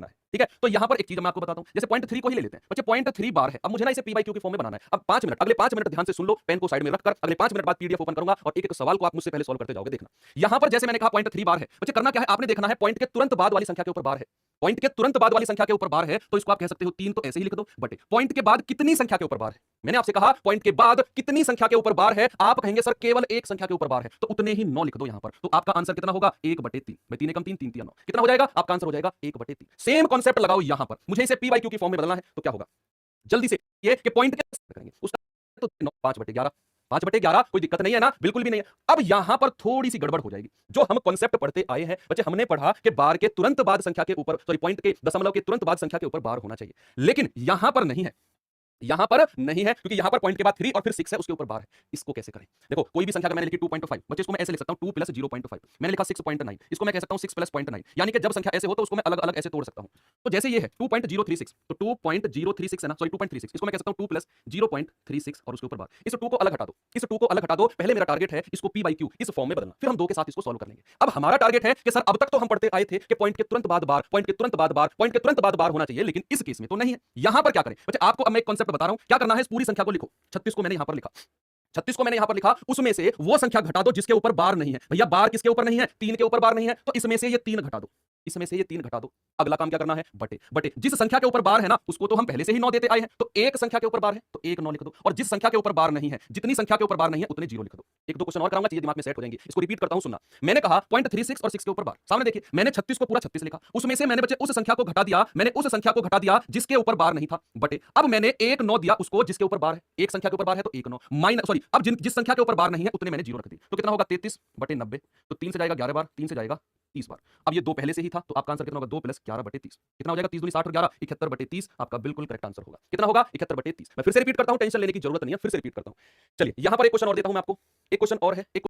है। ठीक है, तो यहां पर एक चीज मैं आपको बताता हूं, जैसे पॉइंट 3 को ही ले लेते हैं बच्चे, पॉइंट 3 बार है। अब मुझे ना इसे p बाई क्यू के फॉर्म में बनाना है। अब 5 मिनट, अगले 5 मिनट ध्यान से सुन लो, पेन को साइड में रखकर अगले 5 मिनट बाद पीडीएफ ओपन करूंगा और एक एक सवाल को आप मुझसे पहले सॉल्व करते जाओगे। देखना यहां पर जैसे मैंने कहा पॉइंट 3 बार है बच्चे, करना क्या है, आपने देखना है पॉइंट के तुरंत बाद वाली संख्या के ऊपर बार है। पॉइंट के तुरंत बाद वाली संख्या के ऊपर बार है तो इसको आप कह सकते हो 3, तो ऐसे ही लिख दो। बट पॉइंट के बाद कितनी संख्या के ऊपर बार है, मैंने आपसे कहा पॉइंट के बाद कितनी संख्या के ऊपर बार है, आप कहेंगे सर केवल एक संख्या के ऊपर बार है, तो उतने ही 9 लिख दो यहां पर। तो आपका आंसर कितना होगा, 1/3। भाई 3 एकम 3, 3 3 9 कितना हो जाएगा, आपका आंसर हो जाएगा 1/3। सेम कॉन्सेप्ट लगाओ यहां पर, मुझे इसे p बाई क्यू की फॉर्म में बदलना है तो क्या होगा, जल्दी से ये कि पॉइंट के करेंगे उसका, तो 5/11, 5/11 कोई दिक्कत नहीं है ना, बिल्कुल भी नहीं है। अब यहां पर थोड़ी सी गड़बड़ हो जाएगी। जो हम कॉन्सेप्ट पढ़ते आए हैं बच्चे, हमने पढ़ा कि बार के तुरंत बाद संख्या के ऊपर, सॉरी पॉइंट के दशमलव के तुरंत बाद संख्या के ऊपर बार होना चाहिए, लेकिन यहां पर नहीं है, यहां पर नहीं है, क्योंकि यहां पर पॉइंट के बाद 3 और फिर 6 है, उसके ऊपर बार है। इसको कैसे करें, देखो कोई भी संख्या अगर मैंने लिखी 2.5 बच्चे, इसको मैं ऐसे लिख सकता हूं 2 + 0.5, मैंने लिखा 6.9, इसको मैं कह सकता हूं 6 + 0.9, यानी कि जब संख्या ऐसे हो तो उसको मैं अलग अलग ऐसे तोड़ सकता हूं। तो जैसे ये है 2.036, तो 2.036 है ना, सॉरी 2.36, इसको मैं कह सकता हूं 2 + 0.36 और उसके ऊपर बार। इस 2 को अलग हटा दो, इस 2 को अलग हटा दो। पहले मेरा टारगेट है इसको p बाई क्यू इस फॉर्म में बदलना, फिर हम 2 के साथ इसको सॉल्व कर लेंगे। अब हमारा टारगेट है कि सर अब तक तो हम पढ़ते आए थे कि पॉइंट के तुरंत बाद बार, पॉइंट के तुरंत बाद बार, पॉइंट के तुरंत बाद बार होना चाहिए, लेकिन इस केस में तो नहीं है। यहां पर क्या करें बच्चे, आपको अब मैं एक कॉन्सेप्ट बता रहा हूं, क्या करना है, इस पूरी संख्या को लिखो। 36 को मैंने यहां पर लिखा, 36 को मैंने यहां पर लिखा, उसमें से वो संख्या घटा दो जिसके ऊपर बार नहीं है। भैया बार किसके ऊपर नहीं है, 3 के ऊपर बार नहीं है, तो इसमें से ये 3 घटा दो, इसमें से ये 3 घटा दो। अगला काम क्या करना है, बटे बटे जिस संख्या के ऊपर बार है ना, उसको तो हम पहले से ही 9 देते आए हैं, तो एक संख्या के ऊपर बार है तो एक 9 लिख दो, और जिस संख्या के ऊपर बार नहीं है, जितनी संख्या के ऊपर बार नहीं है उतने 0 लिख दो। एक दो क्वेश्चन और कराऊंगा, चीजें दिमाग में सेट हो जाएंगी। इसको रिपीट करता हूं, सुनना। मैंने कहा पॉइंट 36 और 6 के ऊपर बार, सामने देखिए मैंने 36 को पूरा 36 लिखा, उसमें से मैंने बच्चे उस संख्या को घटा दिया, मैंने उस संख्या को घटा दिया जिसके ऊपर बार नहीं था, बटे अब मैंने एक 9 दिया उसको जिसके ऊपर बार है, एक संख्या के ऊपर बार है तो एक 9 माइनस, सॉरी अब जिस संख्या के ऊपर बार नहीं है उतने मैंने 0 रख दी, तो कितना होगा 33/90, तो 3 से जाएगा 11 बार, 3 से जाएगा 30 बार। अब ये 2 पहले से ही था, तो आपका आंसर कितना होगा, 2 + 11/30, कितना हो जाएगा, 30 दूनी 60 और 11 71/30, आपका बिल्कुल करेक्ट आंसर होगा। कितना होगा, 71/30। मैं फिर से रिपीट करता हूं, टेंशन लेने की जरूरत नहीं है, फिर से रिपीट करता हूं। चलिए यहां पर एक क्वेश्चन और देता हूं मैं आपको, एक क्वेश्चन और है, एक